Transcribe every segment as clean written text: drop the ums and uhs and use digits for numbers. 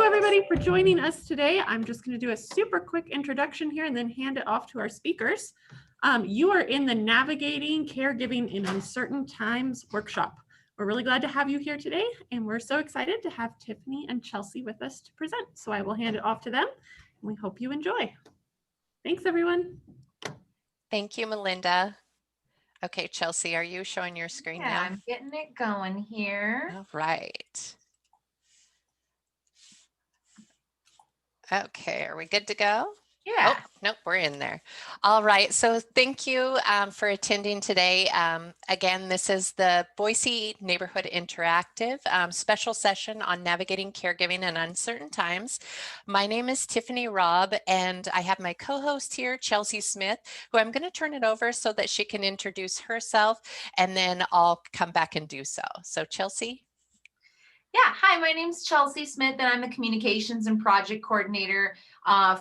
everybody for joining us today. I'm just going to do a super quick introduction here and then hand it off to our speakers. You are in the Navigating Caregiving in Uncertain Times workshop. We're really glad to have you here today, and we're so excited to have Tiffany and Chelsea with us to present. So I will hand it off to them, and we hope you enjoy. Thanks, everyone. Thank you, Melinda. Okay, Chelsea, are you showing your screen now? I'm getting it going here. All right. Okay, are we good to go? Yeah. Oh, nope, we're in there. All right, so thank you for attending today. Again, this is the Boise Neighborhood Interactive special session on navigating caregiving in uncertain times. My name is Tiffany Robb, and I have my co-host here, Chelsea Smith, who I'm going to turn it over so that she can introduce herself, and then I'll come back and do so. So Chelsea? Yeah, hi, my name's Chelsea Smith, and I'm the Communications and Project Coordinator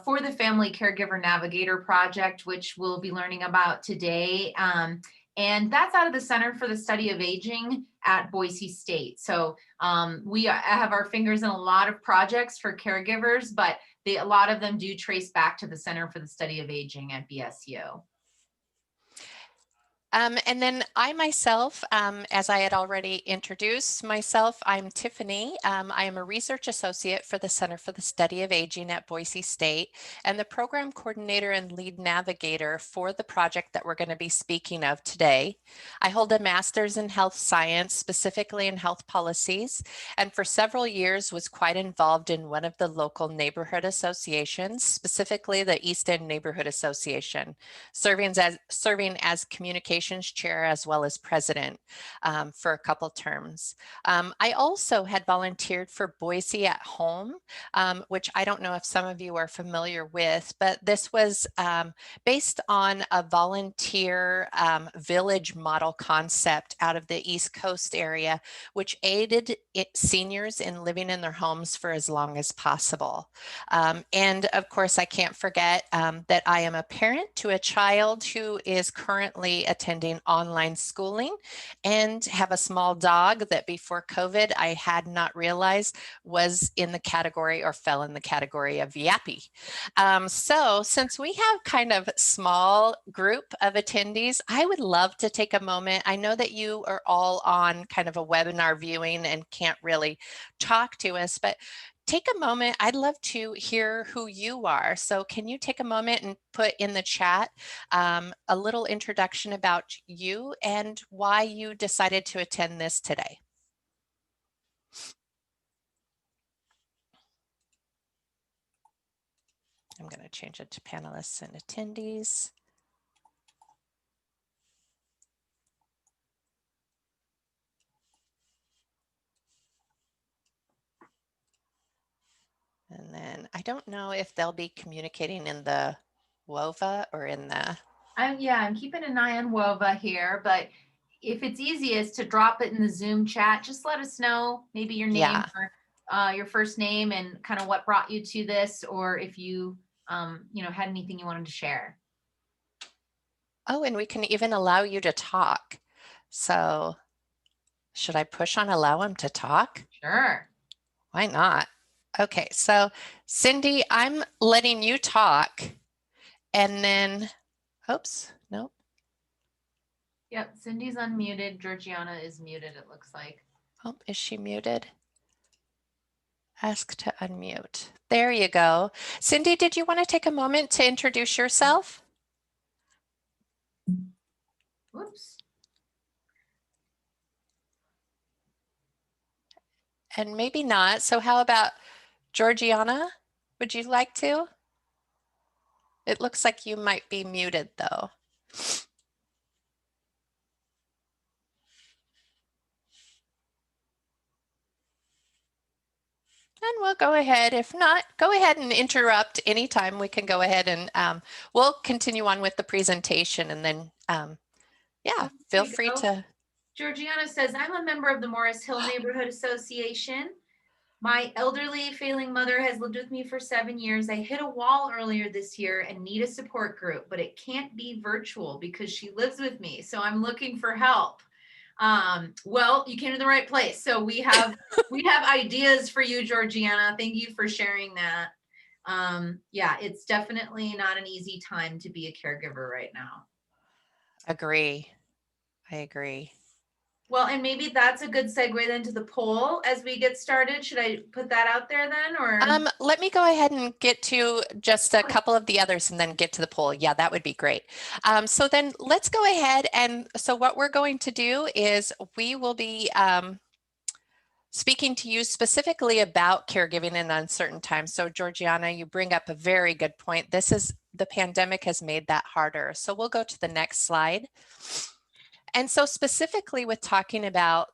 for the Family Caregiver Navigator Project, which we'll be learning about today. And that's out of the Center for the Study of Aging at Boise State. So we have our fingers in a lot of projects for caregivers, but a lot of them do trace back to the Center for the Study of Aging at BSU. And then I myself, as I had already introduced myself, I'm Tiffany. I am a research associate for the Center for the Study of Aging at Boise State and the program coordinator and lead navigator for the project that we're going to be speaking of today. I hold a master's in health science, specifically in health policies, and for several years was quite involved in one of the local neighborhood associations, specifically the East End Neighborhood Association, serving as communications chair as well as president for a couple terms. I also had volunteered for Boise at Home, which I don't know if some of you are familiar with, but this was based on a volunteer village model concept out of the East Coast area, which aided seniors in living in their homes for as long as possible. And of course, I can't forget that I am a parent to a child who is currently attending online schooling and have a small dog that before COVID I had not realized was in the category or fell in the category of yappy. So since we have kind of small group of attendees, I would love to take a moment. I know that you are all on kind of a webinar viewing and can't really talk to us, but take a moment. I'd love to hear who you are. So can you take a moment and put in the chat a little introduction about you and why you decided to attend this today? I'm going to change it to panelists and attendees. And then I don't know if they'll be communicating in the WOVA or in the... I'm keeping an eye on WOVA here, but if it's easiest to drop it in the Zoom chat, just let us know maybe your name or your first name and kind of what brought you to this, or if you, had anything you wanted to share. Oh, and we can even allow you to talk. So should I push on allow them to talk? Sure. Why not? Okay, so Cindy, I'm letting you talk and then, oops, nope. Yep, Cindy's unmuted. Georgiana is muted, it looks like. Oh, is she muted? Ask to unmute. There you go. Cindy, did you want to take a moment to introduce yourself? Whoops. And maybe not. So how about Georgiana? Would you like to? It looks like you might be muted though. And we'll go ahead. If not, go ahead and interrupt anytime. We can go ahead and we'll continue on with the presentation and then, yeah, feel free to. Georgiana says, I'm a member of the Morris Hill Neighborhood Association. My elderly failing mother has lived with me for 7 years. I hit a wall earlier this year and need a support group, but it can't be virtual because she lives with me. So I'm looking for help. Well, you came to the right place. So we have ideas for you, Georgiana. Thank you for sharing that. Yeah, it's definitely not an easy time to be a caregiver right now. Agree. I agree. Well, and maybe that's a good segue then to the poll as we get started. Should I put that out there then, or? Let me go ahead and get to just a couple of the others and then get to the poll. Yeah, that would be great. So then let's go ahead. And so what we're going to do is we will be speaking to you specifically about caregiving in uncertain times. So Georgiana, you bring up a very good point. The pandemic has made that harder. So we'll go to the next slide. And so specifically with talking about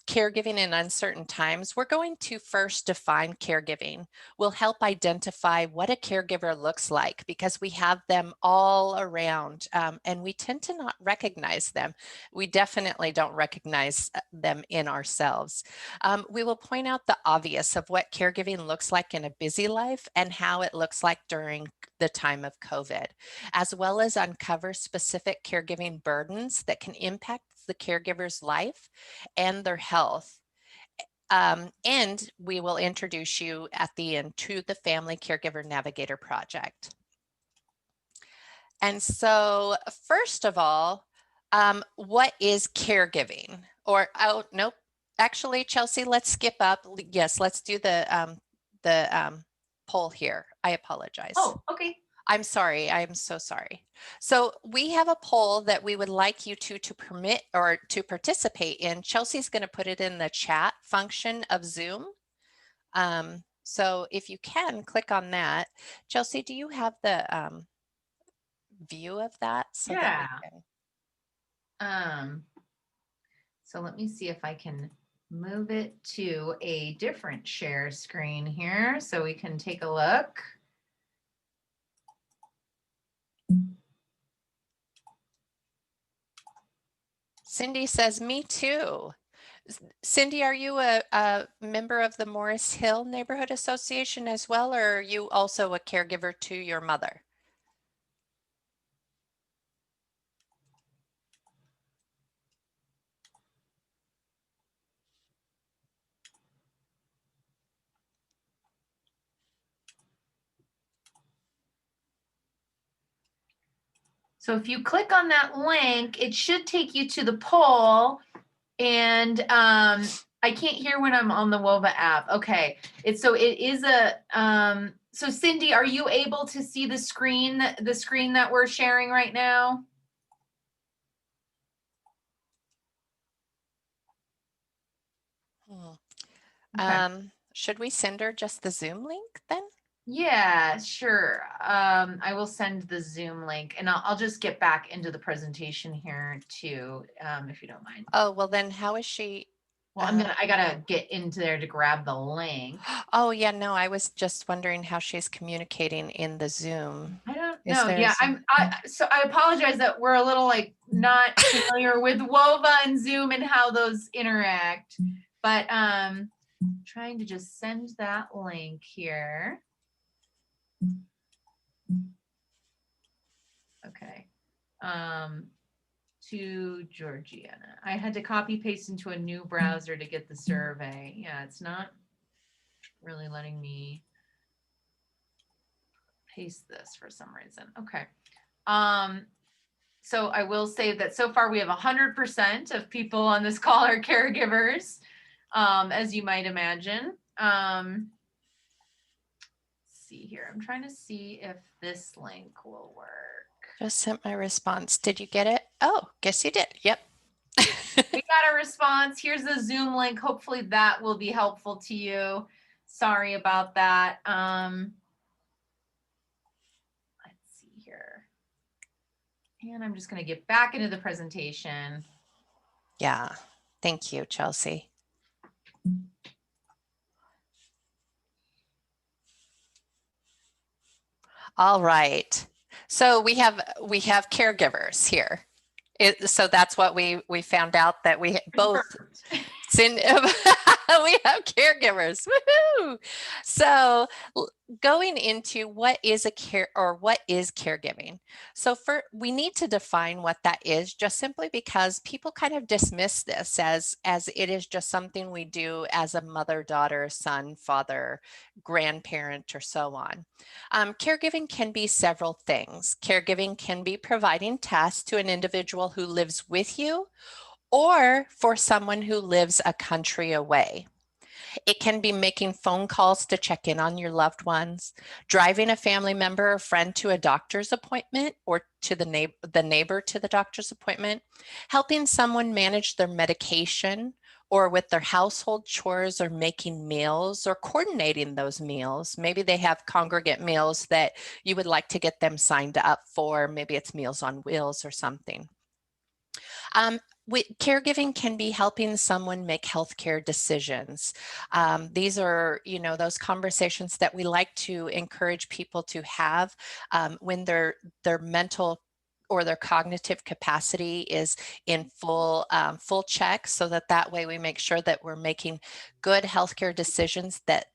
caregiving in uncertain times, we're going to first define caregiving. We'll help identify what a caregiver looks like because we have them all around and we tend to not recognize them. We definitely don't recognize them in ourselves. We will point out the obvious of what caregiving looks like in a busy life and how it looks like during the time of COVID, as well as uncover specific caregiving burdens that can impact the caregiver's life and their health. And we will introduce you at the end to the Family Caregiver Navigator Project. And so first of all, what is caregiving? Or, oh, nope. Actually, Chelsea, let's skip up. Yes, let's do the poll here. I apologize. Oh, okay. I'm sorry. I'm so sorry. So we have a poll that we would like you to permit or to participate in. Chelsea's going to put it in the chat function of Zoom. So if you can click on that. Chelsea, do you have the view of that? So Yeah. that we can... So let me see if I can move it to a different share screen here so we can take a look. Cindy says, me too. Cindy, are you a member of the Morris Hill Neighborhood Association as well, or are you also a caregiver to your mother? So if you click on that link, it should take you to the poll. And I can't hear when I'm on the WOVA app. Okay. So Cindy, are you able to see the screen that we're sharing right now? Okay. Should we send her just the Zoom link then? Yeah, sure. I will send the Zoom link and I'll just get back into the presentation here too, if you don't mind. Oh, well then how is she? Well, I gotta get into there to grab the link. Oh yeah, no, I was just wondering how she's communicating in the Zoom. I don't know. Yeah, so I apologize that we're a little not familiar with WOVA and Zoom and how those interact, but trying to just send that link here. Okay. To Georgiana. I had to copy paste into a new browser to get the survey. Yeah, it's not really letting me paste this for some reason. Okay. So I will say that so far we have 100% of people on this call are caregivers, as you might imagine. Let's see here. I'm trying to see if this link will work. Just sent my response. Did you get it? Oh, guess you did. Yep. We got a response. Here's the Zoom link. Hopefully that will be helpful to you. Sorry about that. Let's see here. And I'm just going to get back into the presentation. Yeah. Thank you, Chelsea. All right. So we have caregivers here. So that's what we found out, that we both. We have caregivers. Woohoo! So going into what is caregiving. So we need to define what that is, just simply because people kind of dismiss this as it is just something we do as a mother, daughter, son, father, grandparent, or so on. Caregiving can be several things. Caregiving can be providing tasks to an individual who lives with you or for someone who lives a country away. It can be making phone calls to check in on your loved ones, driving a family member or friend to a doctor's appointment or to the neighbor to the doctor's appointment, helping someone manage their medication or with their household chores or making meals or coordinating those meals. Maybe they have congregate meals that you would like to get them signed up for. Maybe it's Meals on Wheels or something. Caregiving can be helping someone make healthcare decisions. These are, those conversations that we like to encourage people to have when their mental or their cognitive capacity is in full check, so that way we make sure that we're making good healthcare decisions, that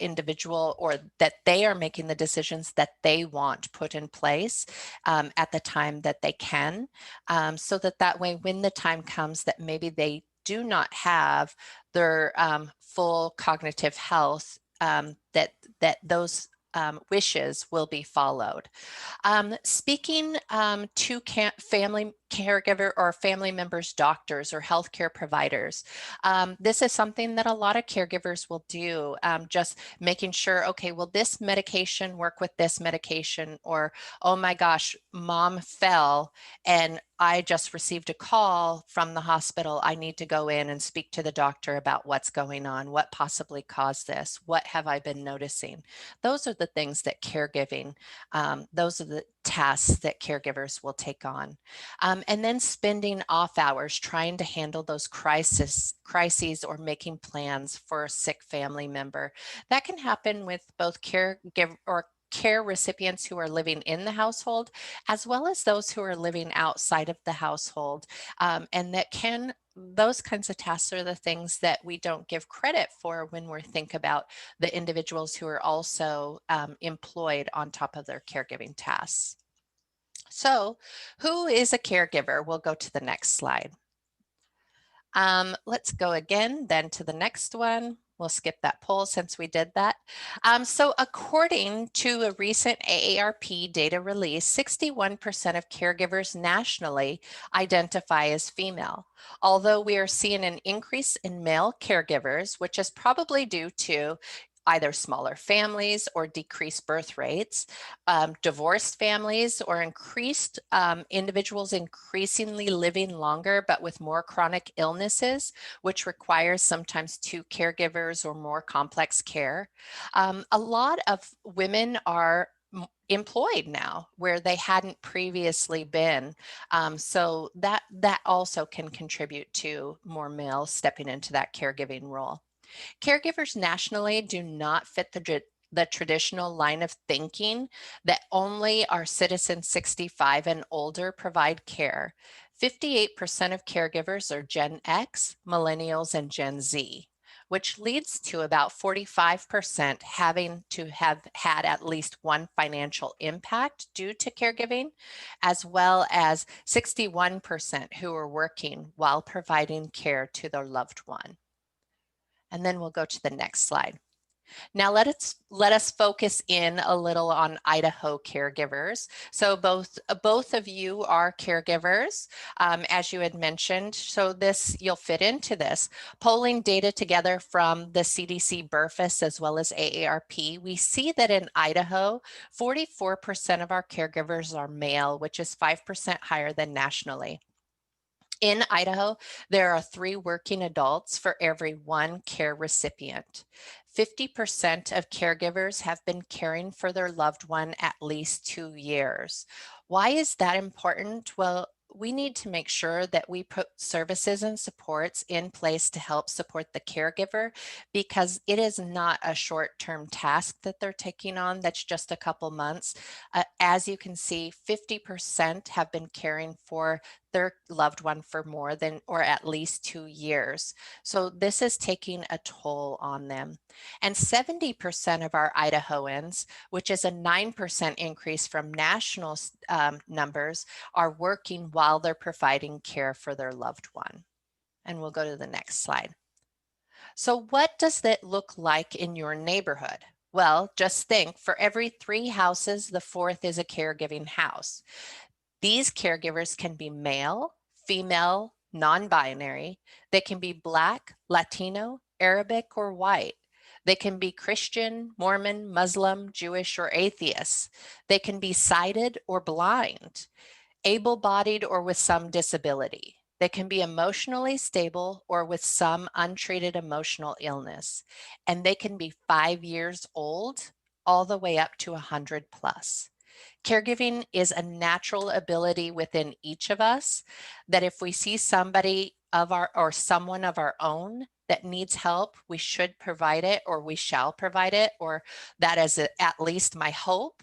individual or that they are making the decisions that they want put in place at the time that they can, so that way when the time comes that maybe they do not have their full cognitive health, that those wishes will be followed. Speaking to family caregiver or family members, doctors or healthcare providers, this is something that a lot of caregivers will do, just making sure, okay, will this medication work with this medication? Or, oh my gosh, mom fell and I just received a call from the hospital. I need to go in and speak to the doctor about what's going on, what possibly caused this, what have I been noticing? Those are the things that caregiving, those are the tasks that caregivers will take on. And then spending off hours trying to handle those crises or making plans for a sick family member. That can happen with both care recipients who are living in the household, as well as those who are living outside of the household. And those kinds of tasks are the things that we don't give credit for when we think about the individuals who are also employed on top of their caregiving tasks. So, who is a caregiver? We'll go to the next slide. Let's go again, then to the next one. We'll skip that poll since we did that. So according to a recent AARP data release, 61% of caregivers nationally identify as female. Although we are seeing an increase in male caregivers, which is probably due to either smaller families or decreased birth rates, divorced families, or increased individuals increasingly living longer but with more chronic illnesses, which requires sometimes 2 caregivers or more complex care. A lot of women are employed now where they hadn't previously been. So that also can contribute to more males stepping into that caregiving role. Caregivers nationally do not fit the traditional line of thinking that only our citizens 65 and older provide care. 58% of caregivers are Gen X, Millennials, and Gen Z, which leads to about 45% having to have had at least one financial impact due to caregiving, as well as 61% who are working while providing care to their loved one. And then we'll go to the next slide. Now let us focus in a little on Idaho caregivers. So both of you are caregivers, as you had mentioned. So you'll fit into this. Polling data together from the CDC BRFIS as well as AARP, we see that in Idaho, 44% of our caregivers are male, which is 5% higher than nationally. In Idaho, there are 3 working adults for every 1 care recipient. 50% of caregivers have been caring for their loved one at least 2 years. Why is that important? Well, we need to make sure that we put services and supports in place to help support the caregiver, because it is not a short-term task that they're taking on that's just a couple months. As you can see, 50% have been caring for their loved one for more than or at least 2 years. So this is taking a toll on them. And 70% of our Idahoans, which is a 9% increase from national numbers, are working while they're providing care for their loved one. And we'll go to the next slide. So what does that look like in your neighborhood? Well, just think, for every 3 houses, the 4th is a caregiving house. These caregivers can be male, female, non-binary. They can be Black, Latino, Arabic, or white. They can be Christian, Mormon, Muslim, Jewish, or atheist. They can be sighted or blind, able-bodied, or with some disability. They can be emotionally stable or with some untreated emotional illness. And they can be 5 years old all the way up to 100 plus. Caregiving is a natural ability within each of us that if we see somebody of our or someone of our own that needs help, we should provide it, or we shall provide it, or that is at least my hope.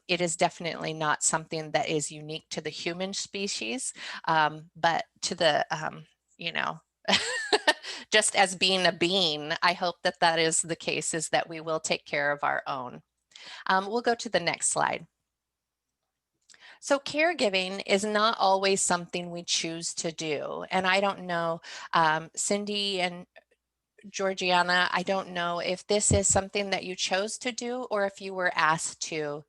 It is definitely not something that is unique to the human species, but to the, just as being a being, I hope that that is the case, is that we will take care of our own. We'll go to the next slide. So caregiving is not always something we choose to do. And I don't know, Cindy and Georgiana, I don't know if this is something that you chose to do or if you were asked to,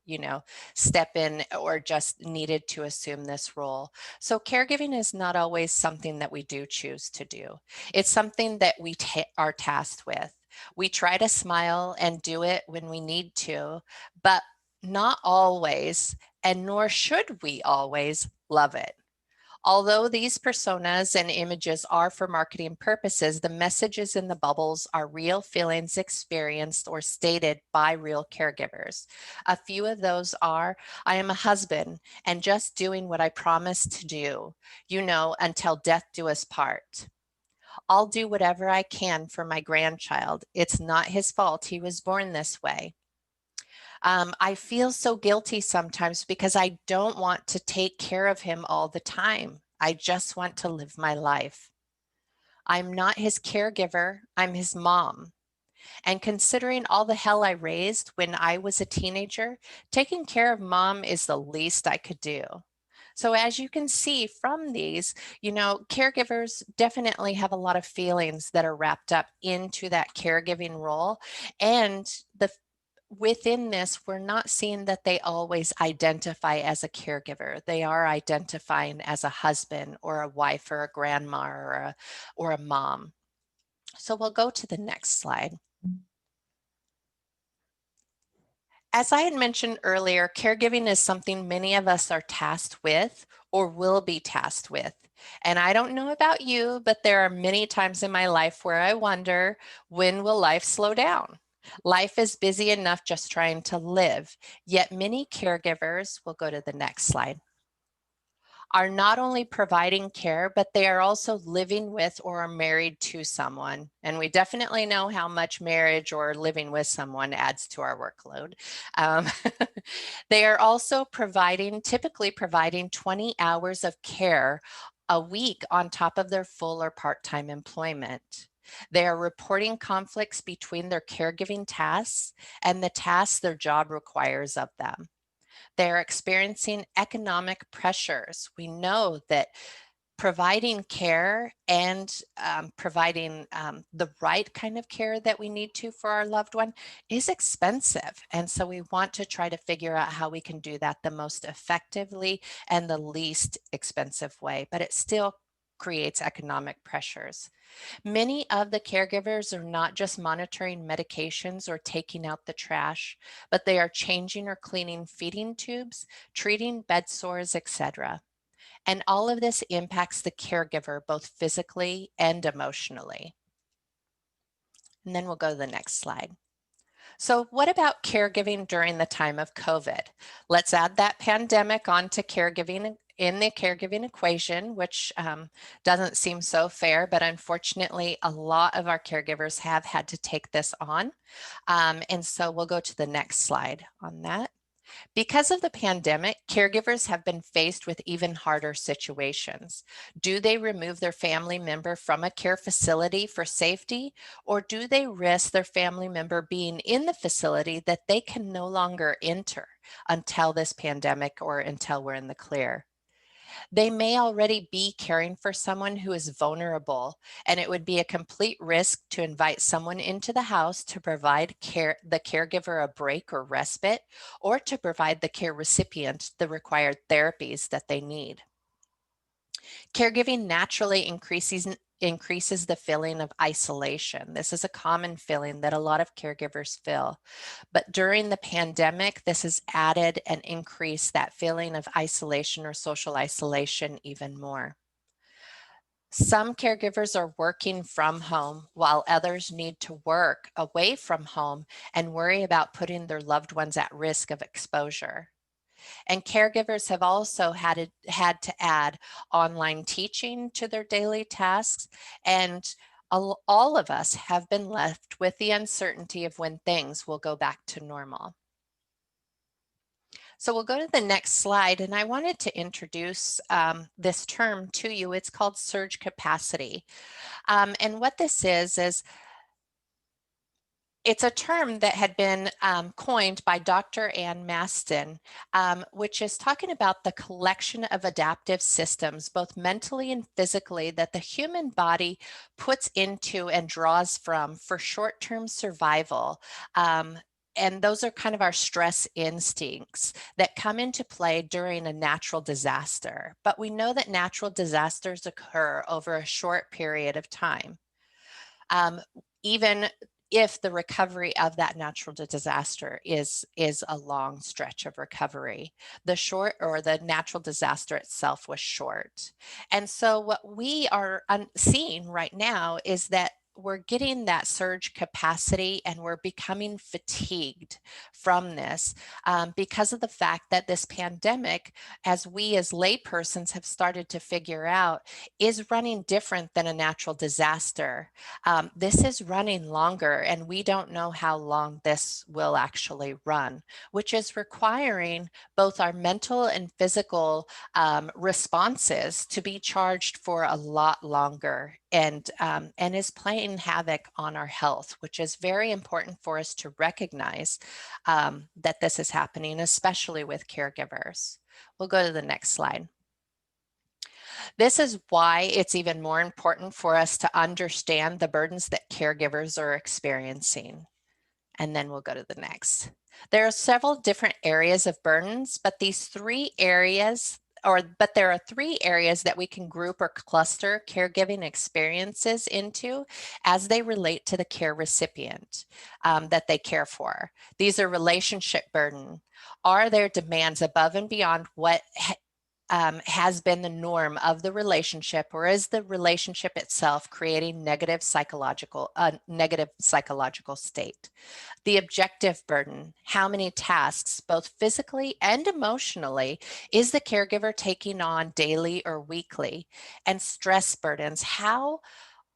step in or just needed to assume this role. So caregiving is not always something that we do choose to do. It's something that we are tasked with. We try to smile and do it when we need to, but not always, and nor should we always love it. Although these personas and images are for marketing purposes, the messages in the bubbles are real feelings experienced or stated by real caregivers. A few of those are, I am a husband and just doing what I promised to do, until death do us part. I'll do whatever I can for my grandchild. It's not his fault he was born this way. I feel so guilty sometimes because I don't want to take care of him all the time. I just want to live my life. I'm not his caregiver, I'm his mom. And considering all the hell I raised when I was a teenager, taking care of mom is the least I could do. So as you can see from these, caregivers definitely have a lot of feelings that are wrapped up into that caregiving role. And within this, we're not seeing that they always identify as a caregiver. They are identifying as a husband or a wife or a grandma or a mom. So we'll go to the next slide. As I had mentioned earlier, caregiving is something many of us are tasked with or will be tasked with. And I don't know about you, but there are many times in my life where I wonder, when will life slow down? Life is busy enough just trying to live, yet many caregivers, we'll go to the next slide, are not only providing care, but they are also living with or are married to someone. And we definitely know how much marriage or living with someone adds to our workload. They are also typically providing 20 hours of care a week on top of their full or part-time employment. They are reporting conflicts between their caregiving tasks and the tasks their job requires of them. They're experiencing economic pressures. We know that providing care and providing the right kind of care that we need to for our loved one is expensive. And so we want to try to figure out how we can do that the most effectively and the least expensive way, but it still creates economic pressures. Many of the caregivers are not just monitoring medications or taking out the trash, but they are changing or cleaning feeding tubes, treating bed sores, etc. And all of this impacts the caregiver both physically and emotionally. And then we'll go to the next slide. So what about caregiving during the time of COVID? Let's add that pandemic onto caregiving in the caregiving equation, which doesn't seem so fair, but unfortunately, a lot of our caregivers have had to take this on. And so we'll go to the next slide on that. Because of the pandemic, caregivers have been faced with even harder situations. Do they remove their family member from a care facility for safety, or do they risk their family member being in the facility that they can no longer enter until this pandemic or until we're in the clear? They may already be caring for someone who is vulnerable, and it would be a complete risk to invite someone into the house to provide the caregiver a break or respite, or to provide the care recipient the required therapies that they need. Caregiving naturally increases the feeling of isolation. This is a common feeling that a lot of caregivers feel. But during the pandemic, this has added and increased that feeling of isolation or social isolation even more. Some caregivers are working from home while others need to work away from home and worry about putting their loved ones at risk of exposure. And caregivers have also had to add online teaching to their daily tasks. And all of us have been left with the uncertainty of when things will go back to normal. So we'll go to the next slide, and I wanted to introduce this term to you. It's called surge capacity. And what this is it's a term that had been coined by Dr. Ann Maston, which is talking about the collection of adaptive systems, both mentally and physically, that the human body puts into and draws from for short-term survival. And those are kind of our stress instincts that come into play during a natural disaster. But we know that natural disasters occur over a short period of time. Even if the recovery of that natural disaster is a long stretch of recovery. The natural disaster itself was short. And so what we are seeing right now is that we're getting that surge capacity and we're becoming fatigued from this because of the fact that this pandemic, as we as laypersons have started to figure out, is running different than a natural disaster. This is running longer, and we don't know how long this will actually run, which is requiring both our mental and physical responses to be charged for a lot longer, and is playing havoc on our health, which is very important for us to recognize that this is happening, especially with caregivers. We'll go to the next slide. This is why it's even more important for us to understand the burdens that caregivers are experiencing. And then we'll go to the next. There are several different areas of burdens, but there are three areas that we can group or cluster caregiving experiences into as they relate to the care recipient that they care for. These are relationship burden. Are there demands above and beyond what has been the norm of the relationship, or is the relationship itself creating negative psychological state? The objective burden: how many tasks, both physically and emotionally, is the caregiver taking on daily or weekly? And stress burdens: how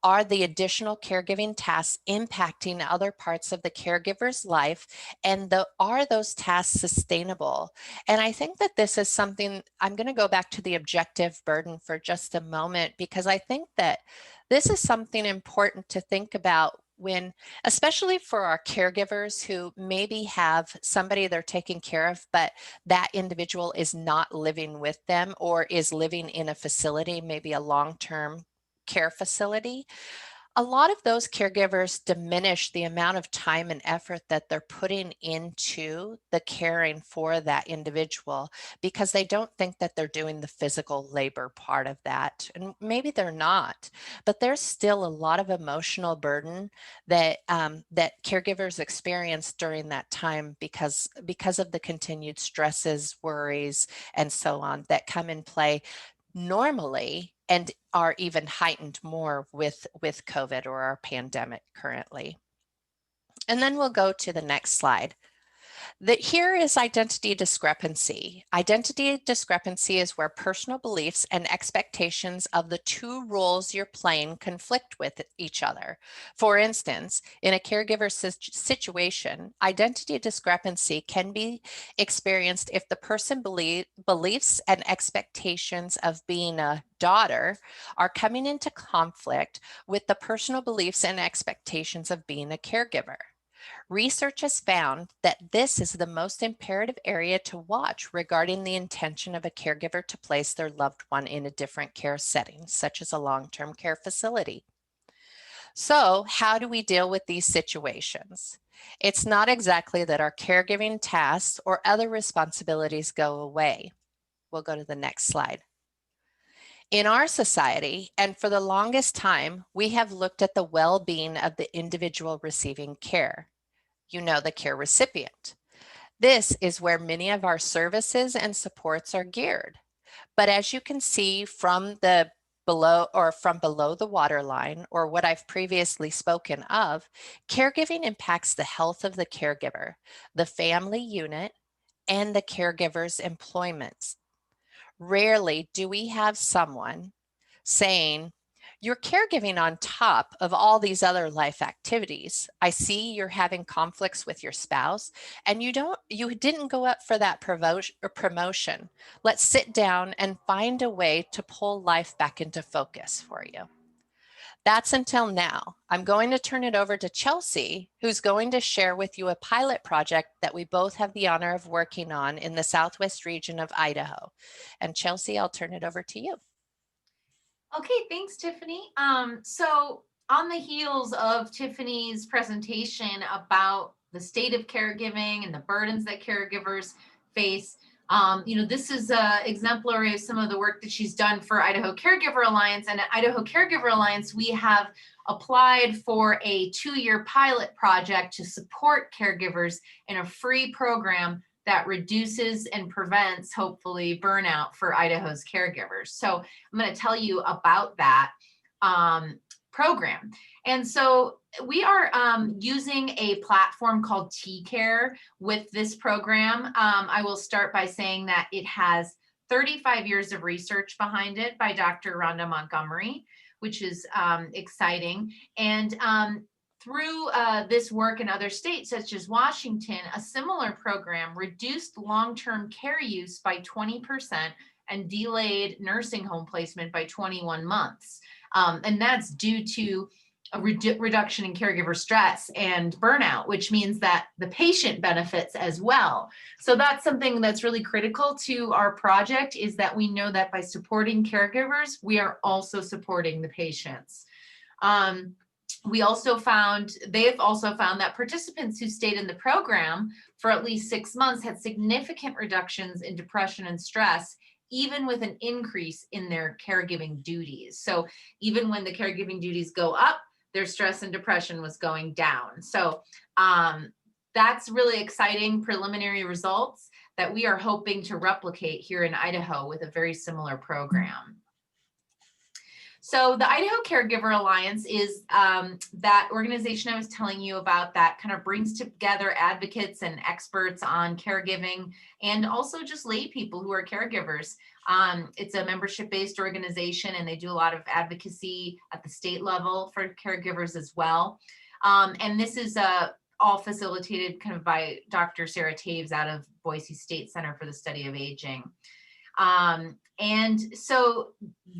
are the additional caregiving tasks impacting other parts of the caregiver's life, and are those tasks sustainable? And I think that this is something, I'm going to go back to the objective burden for just a moment, because I think that this is something important to think about when, especially for our caregivers who maybe have somebody they're taking care of, but that individual is not living with them or is living in a facility, maybe a long-term care facility. A lot of those caregivers diminish the amount of time and effort that they're putting into the caring for that individual because they don't think that they're doing the physical labor part of that. And maybe they're not, but there's still a lot of emotional burden that that caregivers experience during that time because of the continued stresses, worries, and so on that come in play normally and are even heightened more with COVID or our pandemic currently. And then we'll go to the next slide. Here is identity discrepancy. Identity discrepancy is where personal beliefs and expectations of the two roles you're playing conflict with each other. For instance, in a caregiver situation, identity discrepancy can be experienced if the person beliefs and expectations of being a daughter are coming into conflict with the personal beliefs and expectations of being a caregiver. Research has found that this is the most imperative area to watch regarding the intention of a caregiver to place their loved one in a different care setting, such as a long-term care facility. So, how do we deal with these situations? It's not exactly that our caregiving tasks or other responsibilities go away. We'll go to the next slide. In our society, and for the longest time, we have looked at the well-being of the individual receiving care. You know, the care recipient. This is where many of our services and supports are geared. But as you can see from the below the waterline, or what I've previously spoken of, caregiving impacts the health of the caregiver, the family unit, and the caregiver's employment. Rarely do we have someone saying, "You're caregiving on top of all these other life activities. I see you're having conflicts with your spouse and you didn't go up for that promotion. Let's sit down and find a way to pull life back into focus for you." That's until now. I'm going to turn it over to Chelsea, who's going to share with you a pilot project that we both have the honor of working on in the Southwest region of Idaho. And Chelsea, I'll turn it over to you. Okay, thanks, Tiffany. So on the heels of Tiffany's presentation about the state of caregiving and the burdens that caregivers face, this is exemplary of some of the work that she's done for Idaho Caregiver Alliance. And at Idaho Caregiver Alliance, we have applied for a 2-year pilot project to support caregivers in a free program that reduces and prevents, hopefully, burnout for Idaho's caregivers. So I'm going to tell you about that program. And so we are using a platform called T-Care with this program. I will start by saying that it has 35 years of research behind it by Dr. Rhonda Montgomery, which is exciting. And through this work in other states, such as Washington, a similar program reduced long-term care use by 20% and delayed nursing home placement by 21 months. And that's due to a reduction in caregiver stress and burnout, which means that the patient benefits as well. So that's something that's really critical to our project, is that we know that by supporting caregivers, we are also supporting the patients. They have also found that participants who stayed in the program for at least 6 months had significant reductions in depression and stress, even with an increase in their caregiving duties. So even when the caregiving duties go up, their stress and depression was going down. So that's really exciting preliminary results that we are hoping to replicate here in Idaho with a very similar program. So the Idaho Caregiver Alliance is that organization I was telling you about that kind of brings together advocates and experts on caregiving, and also just lay people who are caregivers. It's a membership-based organization, and they do a lot of advocacy at the state level for caregivers as well. And this is all facilitated kind of by Dr. Sarah Taves out of Boise State Center for the Study of Aging. And so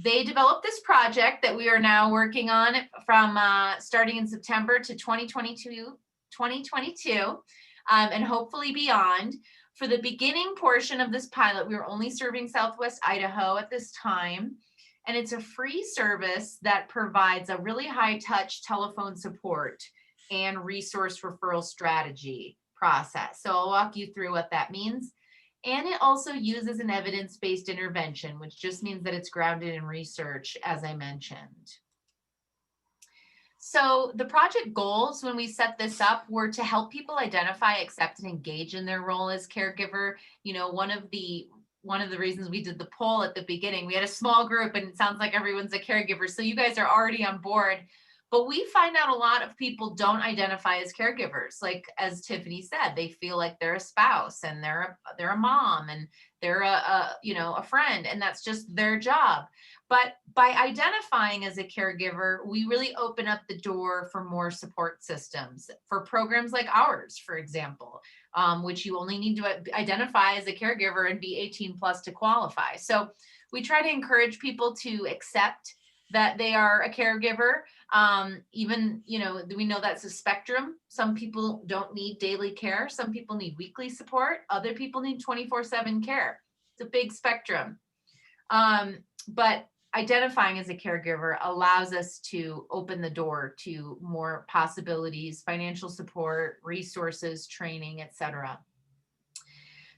they developed this project that we are now working on from starting in September to 2022, and hopefully beyond. For the beginning portion of this pilot, we were only serving Southwest Idaho at this time, and it's a free service that provides a really high-touch telephone support and resource referral strategy process. So I'll walk you through what that means. And it also uses an evidence-based intervention, which just means that it's grounded in research, as I mentioned. So the project goals when we set this up were to help people identify, accept, and engage in their role as caregiver. You know, one of the reasons we did the poll at the beginning, we had a small group and it sounds like everyone's a caregiver. So you guys are already on board. But we find out a lot of people don't identify as caregivers. Like, as Tiffany said, they feel like they're a spouse and they're a mom and they're a friend, and that's just their job. But by identifying as a caregiver, we really open up the door for more support systems for programs like ours, for example, which you only need to identify as a caregiver and be 18 plus to qualify. So we try to encourage people to accept that they are a caregiver. Even, we know that's a spectrum. Some people don't need daily care. Some people need weekly support. Other people need 24/7 care. It's a big spectrum. But identifying as a caregiver allows us to open the door to more possibilities, financial support, resources, training, etc.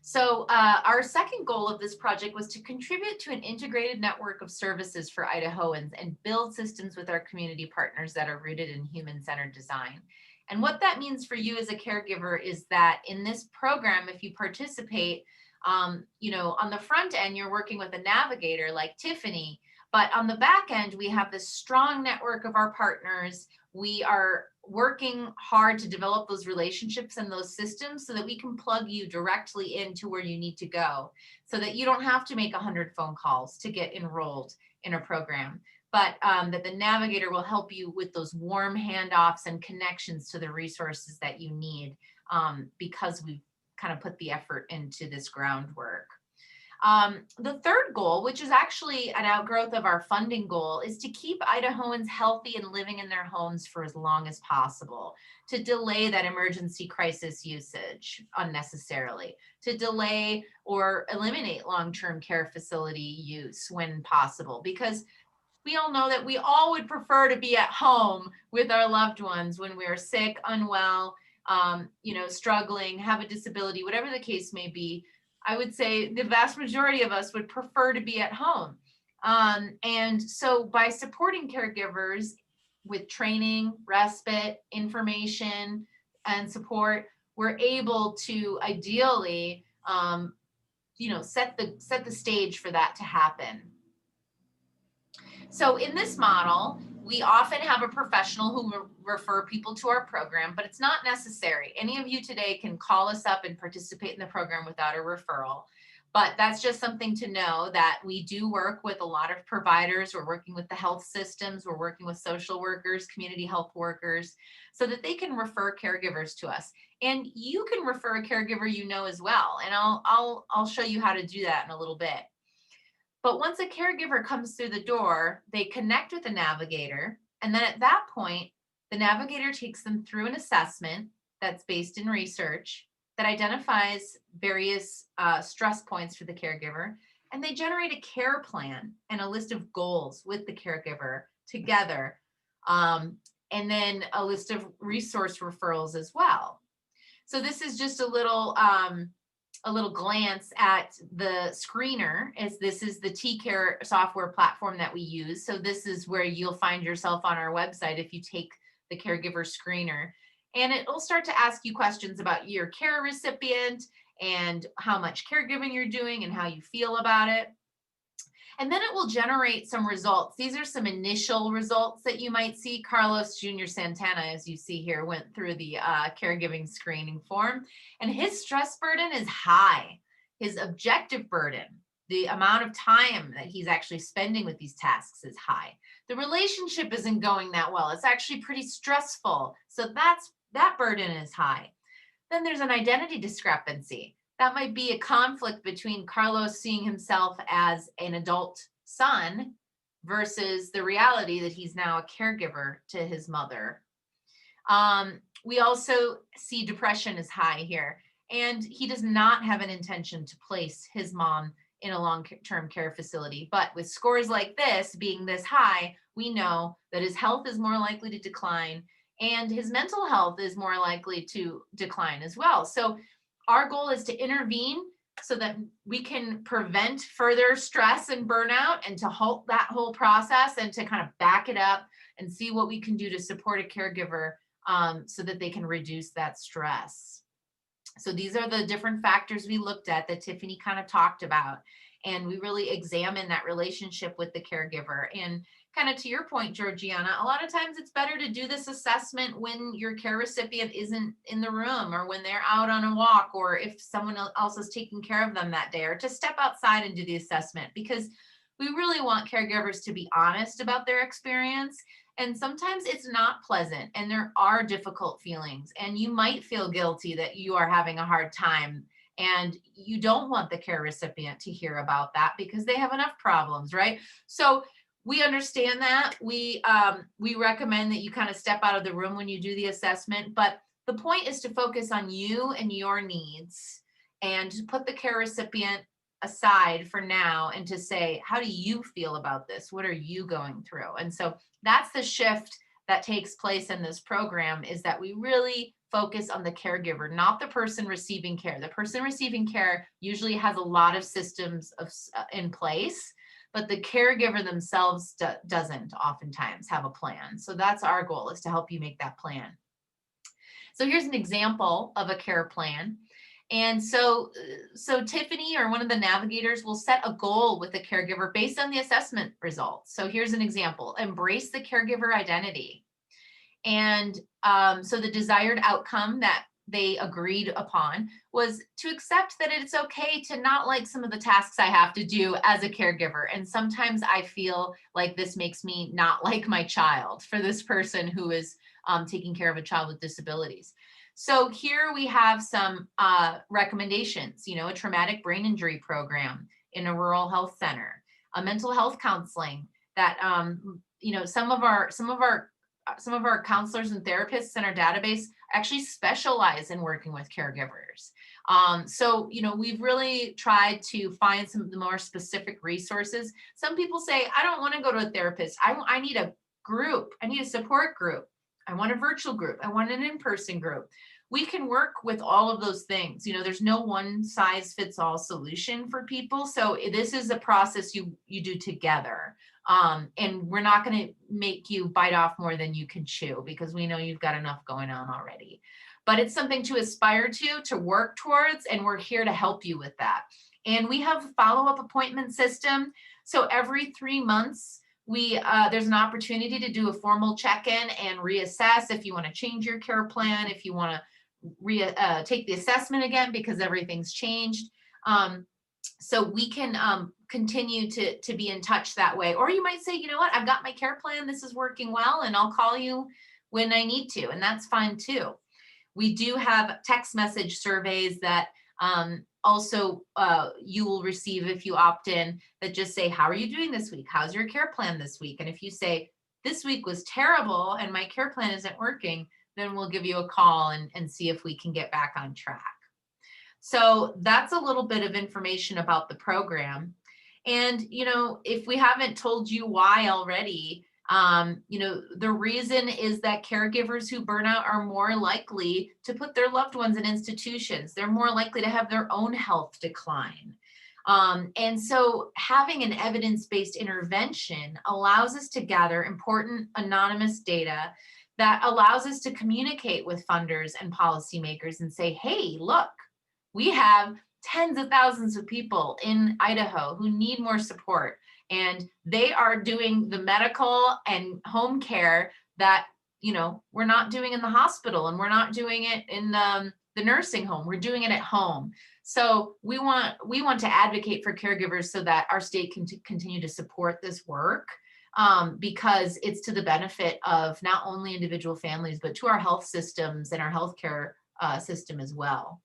So our second goal of this project was to contribute to an integrated network of services for Idahoans and build systems with our community partners that are rooted in human-centered design. And what that means for you as a caregiver is that in this program, if you participate, on the front end, you're working with a navigator like Tiffany, but on the back end, we have this strong network of our partners. We are working hard to develop those relationships and those systems so that we can plug you directly into where you need to go, so that you don't have to make 100 phone calls to get enrolled in a program, but that the navigator will help you with those warm handoffs and connections to the resources that you need, because we've kind of put the effort into this groundwork. The third goal, which is actually an outgrowth of our funding goal, is to keep Idahoans healthy and living in their homes for as long as possible, to delay that emergency crisis usage unnecessarily, to delay or eliminate long-term care facility use when possible, because we all know that we all would prefer to be at home with our loved ones when we're sick, unwell, struggling, have a disability, whatever the case may be. I would say the vast majority of us would prefer to be at home. And so by supporting caregivers with training, respite, information, and support, we're able to ideally, set the stage for that to happen. So in this model, we often have a professional who refer people to our program, but it's not necessary. Any of you today can call us up and participate in the program without a referral. But that's just something to know, that we do work with a lot of providers. We're working with the health systems. We're working with social workers, community health workers, so that they can refer caregivers to us. And you can refer a caregiver as well. And I'll show you how to do that in a little bit. But once a caregiver comes through the door, they connect with a navigator. And then at that point, the navigator takes them through an assessment that's based in research that identifies various stress points for the caregiver. And they generate a care plan and a list of goals with the caregiver together. And then a list of resource referrals as well. So this is just a little glance at the screener, as this is the TCare software platform that we use. So this is where you'll find yourself on our website if you take the caregiver screener. And it will start to ask you questions about your care recipient and how much caregiving you're doing and how you feel about it. And then it will generate some results. These are some initial results that you might see. Carlos Jr. Santana, as you see here, went through the caregiving screening form, and his stress burden is high. His objective burden, the amount of time that he's actually spending with these tasks, is high. The relationship isn't going that well. It's actually pretty stressful. So that burden is high. Then there's an identity discrepancy. That might be a conflict between Carlos seeing himself as an adult son versus the reality that he's now a caregiver to his mother. We also see depression is high here, and he does not have an intention to place his mom in a long-term care facility. But with scores like this being this high, we know that his health is more likely to decline, and his mental health is more likely to decline as well. So our goal is to intervene so that we can prevent further stress and burnout, and to halt that whole process, and to kind of back it up and see what we can do to support a caregiver so that they can reduce that stress. So these are the different factors we looked at that Tiffany kind of talked about. And we really examine that relationship with the caregiver and kind of to your point, Georgiana, a lot of times it's better to do this assessment when your care recipient isn't in the room, or when they're out on a walk, or if someone else is taking care of them that day, or to step outside and do the assessment, because we really want caregivers to be honest about their experience. And sometimes it's not pleasant, and there are difficult feelings, and you might feel guilty that you are having a hard time, and you don't want the care recipient to hear about that because they have enough problems, right? So we understand that. We recommend that you kind of step out of the room when you do the assessment, but the point is to focus on you and your needs, and to put the care recipient aside for now, and to say, how do you feel about this? What are you going through? And so that's the shift that takes place in this program, is that we really focus on the caregiver, not the person receiving care. The person receiving care usually has a lot of systems in place, but the caregiver themselves doesn't oftentimes have a plan. So that's our goal, is to help you make that plan. So here's an example of a care plan. And so Tiffany, or one of the navigators, will set a goal with the caregiver based on the assessment results. So here's an example: embrace the caregiver identity. And so the desired outcome that they agreed upon was to accept that it's okay to not like some of the tasks I have to do as a caregiver. And sometimes I feel like this makes me not like my child, for this person who is taking care of a child with disabilities. So here we have some recommendations, a traumatic brain injury program in a rural health center, a mental health counseling that, some of our counselors and therapists in our database actually specialize in working with caregivers. So we've really tried to find some of the more specific resources. Some people say, I don't want to go to a therapist. I need a group. I need a support group. I want a virtual group. I want an in-person group. We can work with all of those things. There's no one size fits all solution for people. So this is a process you do together. And we're not going to make you bite off more than you can chew, because we know you've got enough going on already. But it's something to aspire to work towards, and we're here to help you with that. And we have a follow-up appointment system. So every 3 months, there's an opportunity to do a formal check-in and reassess if you want to change your care plan, if you want to take the assessment again because everything's changed. So we can continue to be in touch that way. Or you might say, you know what, I've got my care plan, this is working well, and I'll call you when I need to, and that's fine too. We do have text message surveys that also you will receive if you opt in, that just say, how are you doing this week? How's your care plan this week? And if you say, this week was terrible and my care plan isn't working, then we'll give you a call and see if we can get back on track. So that's a little bit of information about the program. And, if we haven't told you why already, the reason is that caregivers who burn out are more likely to put their loved ones in institutions. They're more likely to have their own health decline. And so having an evidence-based intervention allows us to gather important anonymous data that allows us to communicate with funders and policymakers and say, hey, look, we have tens of thousands of people in Idaho who need more support, and they are doing the medical and home care that, we're not doing in the hospital, and we're not doing it in the nursing home. We're doing it at home. So we want to advocate for caregivers so that our state can continue to support this work, because it's to the benefit of not only individual families, but to our health systems and our healthcare system as well.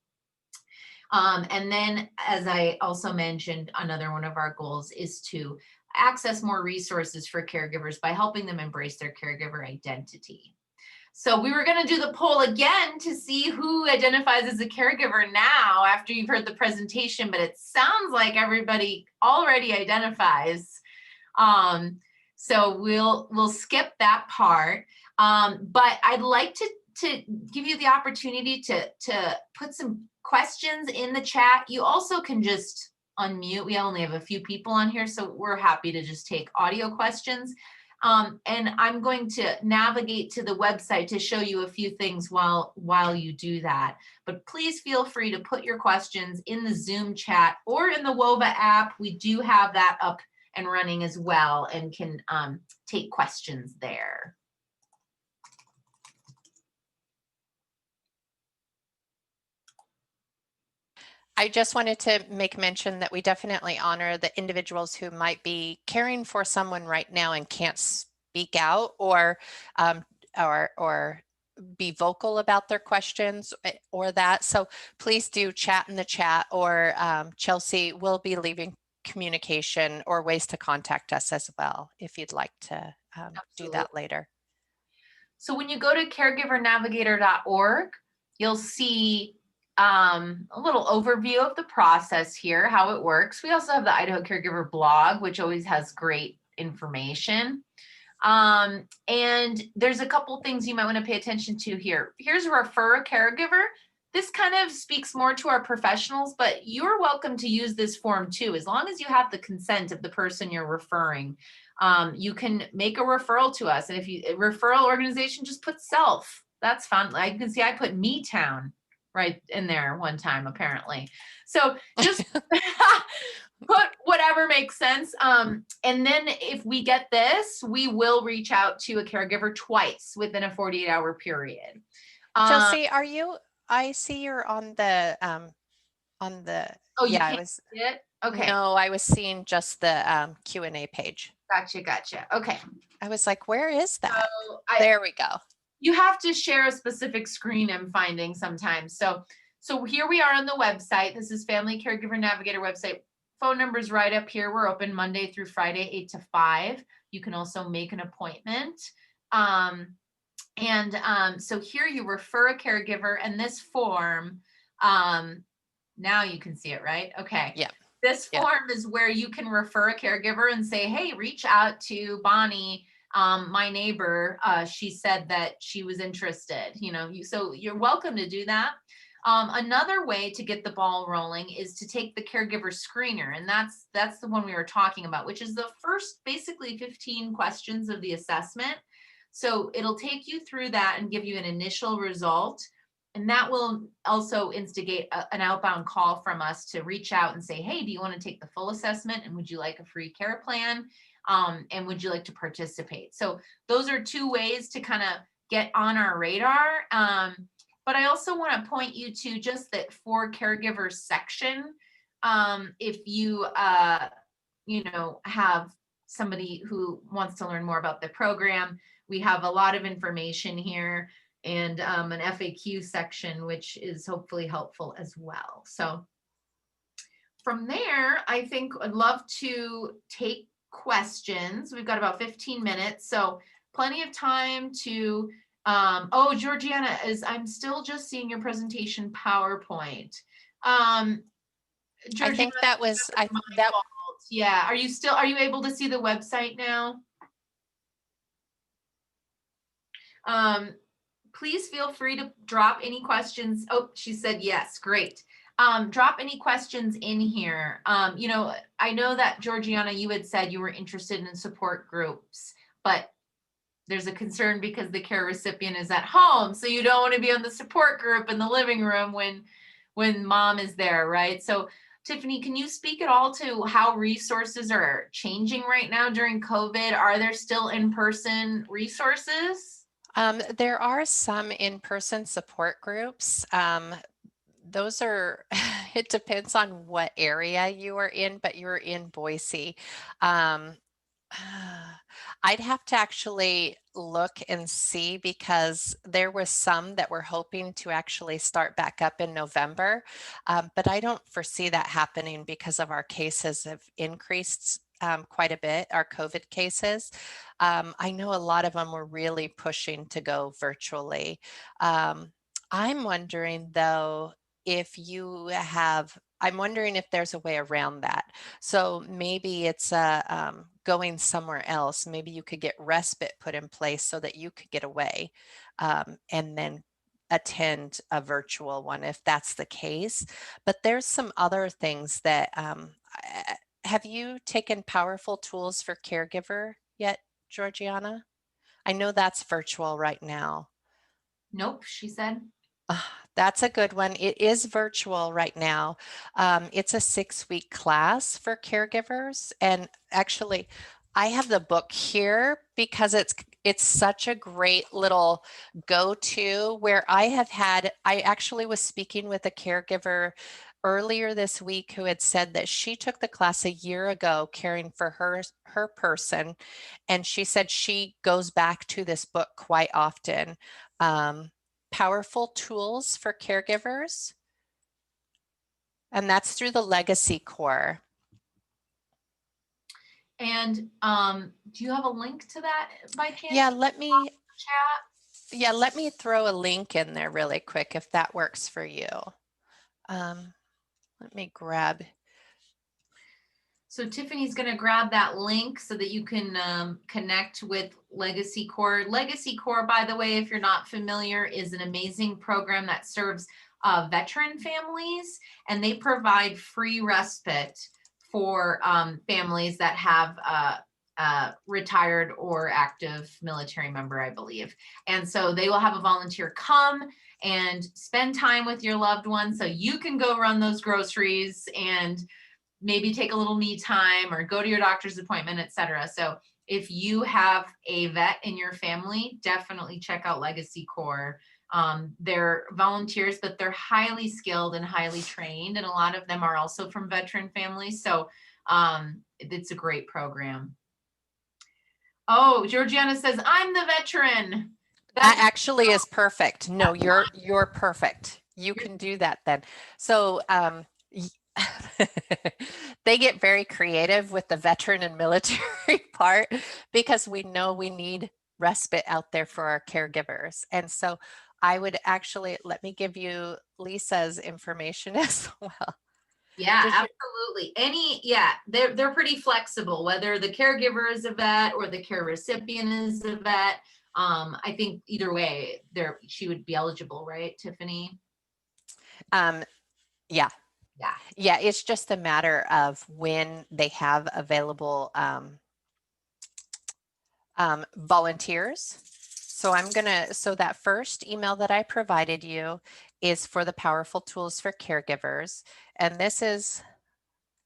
And then, as I also mentioned, another one of our goals is to access more resources for caregivers by helping them embrace their caregiver identity. So we were going to do the poll again to see who identifies as a caregiver now after you've heard the presentation, but it sounds like everybody already identifies. So we'll skip that part. But I'd like to give you the opportunity to put some questions in the chat. You also can just unmute. We only have a few people on here, so we're happy to just take audio questions. And I'm going to navigate to the website to show you a few things while you do that. But please feel free to put your questions in the Zoom chat or in the WOVA app. We do have that up and running as well, and can take questions there. I just wanted to make mention that we definitely honor the individuals who might be caring for someone right now and can't speak out um, or be vocal about their questions or that. So please do chat in the chat, or Chelsea will be leaving communication or ways to contact us as well if you'd like to do that later. So when you go to caregivernavigator.org, you'll see a little overview of the process here, how it works. We also have the Idaho Caregiver blog, which always has great information. And there's a couple things you might want to pay attention to here. Here's refer a caregiver. This kind of speaks more to our professionals, but you're welcome to use this form too, as long as you have the consent of the person you're referring. You can make a referral to us. And if you referral organization, just put self. That's fun. I can see I put me town right in there one time, apparently. So just put whatever makes sense. And then if we get this, we will reach out to a caregiver twice within a 48-hour period. Chelsea, are you, I see you're on the, Oh, yeah, you can't see it? Okay. No, I was seeing just the Q&A page. Gotcha. Okay. I was like, where is that? So there we go. You have to share a specific screen, I'm finding sometimes. So here we are on the website. This is Family Caregiver Navigator website. Phone number's right up here. We're open Monday through Friday, 8 to 5. You can also make an appointment. So here you refer a caregiver, and this form, now you can see it, right? Okay. Yeah. This form is where you can refer a caregiver and say, hey, reach out to Bonnie, my neighbor. She said that she was interested, so you're welcome to do that. Another way to get the ball rolling is to take the caregiver screener. And that's the one we were talking about, which is the first basically 15 questions of the assessment. So it'll take you through that and give you an initial result. And that will also instigate an outbound call from us to reach out and say, hey, do you want to take the full assessment? And would you like a free care plan? And would you like to participate? So those are two ways to kind of get on our radar. But I also want to point you to just that for caregivers section. If you, have somebody who wants to learn more about the program, we have a lot of information here, and an FAQ section, which is hopefully helpful as well. So from there, I think I'd love to take questions. We've got about 15 minutes, so plenty of time to, Georgiana, I'm still just seeing your presentation PowerPoint. Georgiana, I think that was, yeah. Are you able to see the website now? Please feel free to drop any questions. Oh, she said yes. Great. Drop any questions in here. I know that Georgiana, you had said you were interested in support groups, but there's a concern because the care recipient is at home. So you don't want to be on the support group in the living room when mom is there, right? So Tiffany, can you speak at all to how resources are changing right now during COVID? Are there still in-person resources? There are some in-person support groups. Those are, it depends on what area you are in, but you're in Boise. I'd have to actually look and see, because there was some that were hoping to actually start back up in November, but I don't foresee that happening because of our cases have increased quite a bit, our COVID cases. I know a lot of them were really pushing to go virtually. I'm wondering though, I'm wondering if there's a way around that. So maybe it's going somewhere else. Maybe you could get respite put in place so that you could get away and then attend a virtual one if that's the case. But there's some other things that, have you taken Powerful Tools for Caregiver yet, Georgiana? I know that's virtual right now. Nope, she said. That's a good one. It is virtual right now. It's a 6-week class for caregivers. And actually, I have the book here because it's such a great little go-to where I actually was speaking with a caregiver earlier this week who had said that she took the class a year ago caring for her person. And she said she goes back to this book quite often. Powerful Tools for Caregivers. And that's through the Legacy Core. And do you have a link to that by chance? Yeah, let me Chat. let me throw a link in there really quick if that works for you. Let me grab. So Tiffany's going to grab that link so that you can connect with Legacy Core. Legacy Core, by the way, if you're not familiar, is an amazing program that serves veteran families, and they provide free respite for families that have retired or active military member, I believe. And so they will have a volunteer come and spend time with your loved one so you can go run those groceries and maybe take a little me time or go to your doctor's appointment, etc. So if you have a vet in your family, definitely check out Legacy Core. They're volunteers, but they're highly skilled and highly trained. And a lot of them are also from veteran families. So it's a great program. Oh, Georgiana says, I'm the veteran. That actually is perfect. No, you're perfect. You can do that then. So they get very creative with the veteran and military part because we know we need respite out there for our caregivers. And so I would actually, let me give you Lisa's information as well. Yeah, absolutely. They're pretty flexible, whether the caregiver is a vet or the care recipient is a vet. I think either way, she would be eligible, right, Tiffany? Yeah. Yeah. Yeah, it's just a matter of when they have available volunteers. So so that first email that I provided you is for the Powerful Tools for Caregivers. And this is,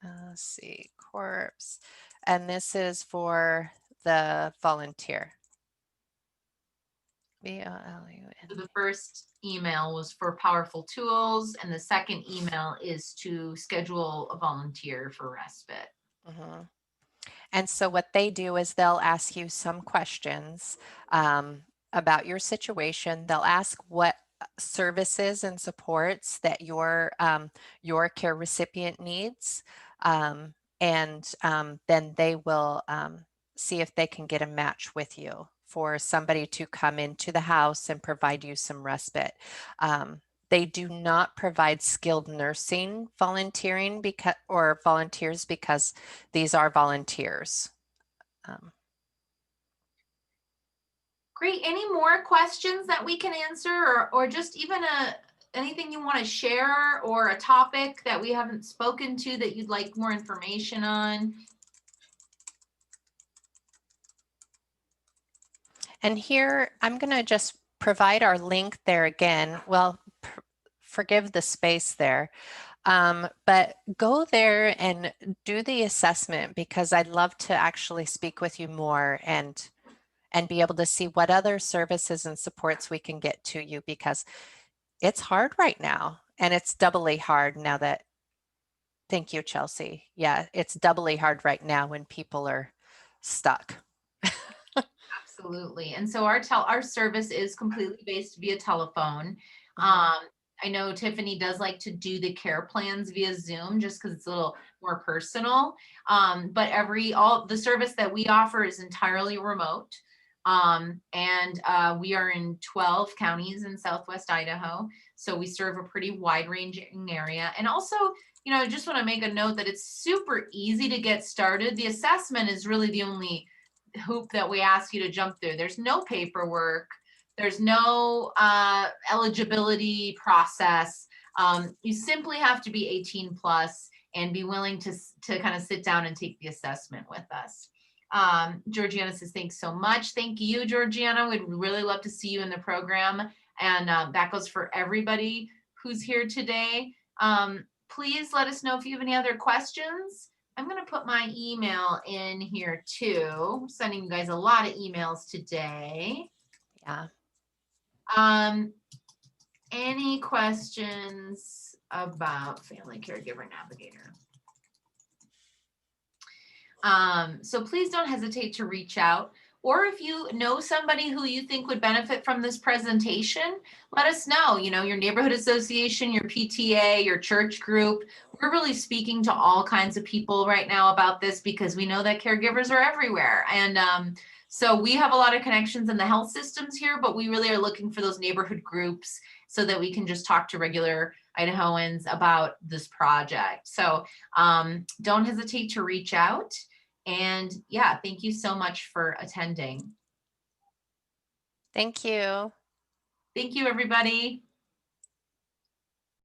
let's see, corpse. And this is for the volunteer. So the first email was for Powerful Tools, and the second email is to schedule a volunteer for respite. Mm-hmm. And so what they do is they'll ask you some questions about your situation. They'll ask what services and supports that your care recipient needs. Then they will see if they can get a match with you for somebody to come into the house and provide you some respite. They do not provide skilled nursing volunteering or volunteers because these are volunteers. Great. Any more questions that we can answer, or just even anything you want to share, or a topic that we haven't spoken to that you'd like more information on? And here I'm going to just provide our link there again. Well, forgive the space there. But go there and do the assessment because I'd love to actually speak with you more and be able to see what other services and supports we can get to you because it's hard right now. And it's doubly hard now that, thank you, Chelsea. Yeah, it's doubly hard right now when people are stuck. Absolutely. And so our service is completely based via telephone. I know Tiffany does like to do the care plans via Zoom just because it's a little more personal. But the service that we offer is entirely remote. We are in 12 counties in Southwest Idaho. So we serve a pretty wide ranging area. And also, I just want to make a note that it's super easy to get started. The assessment is really the only hoop that we ask you to jump through. There's no paperwork. There's no eligibility process. You simply have to be 18 plus and be willing to kind of sit down and take the assessment with us. Georgiana says, thanks so much. Thank you, Georgiana. We'd really love to see you in the program. And that goes for everybody who's here today. Please let us know if you have any other questions. I'm going to put my email in here too. I'm sending you guys a lot of emails today. Yeah. Any questions about Family Caregiver Navigator? So please don't hesitate to reach out. Or if you know somebody who you think would benefit from this presentation, let us know, you know, your neighborhood association, your PTA, your church group. We're really speaking to all kinds of people right now about this because we know that caregivers are everywhere. And so we have a lot of connections in the health systems here, but we really are looking for those neighborhood groups so that we can just talk to regular Idahoans about this project. So don't hesitate to reach out. And yeah, thank you so much for attending. Thank you. Thank you, everybody.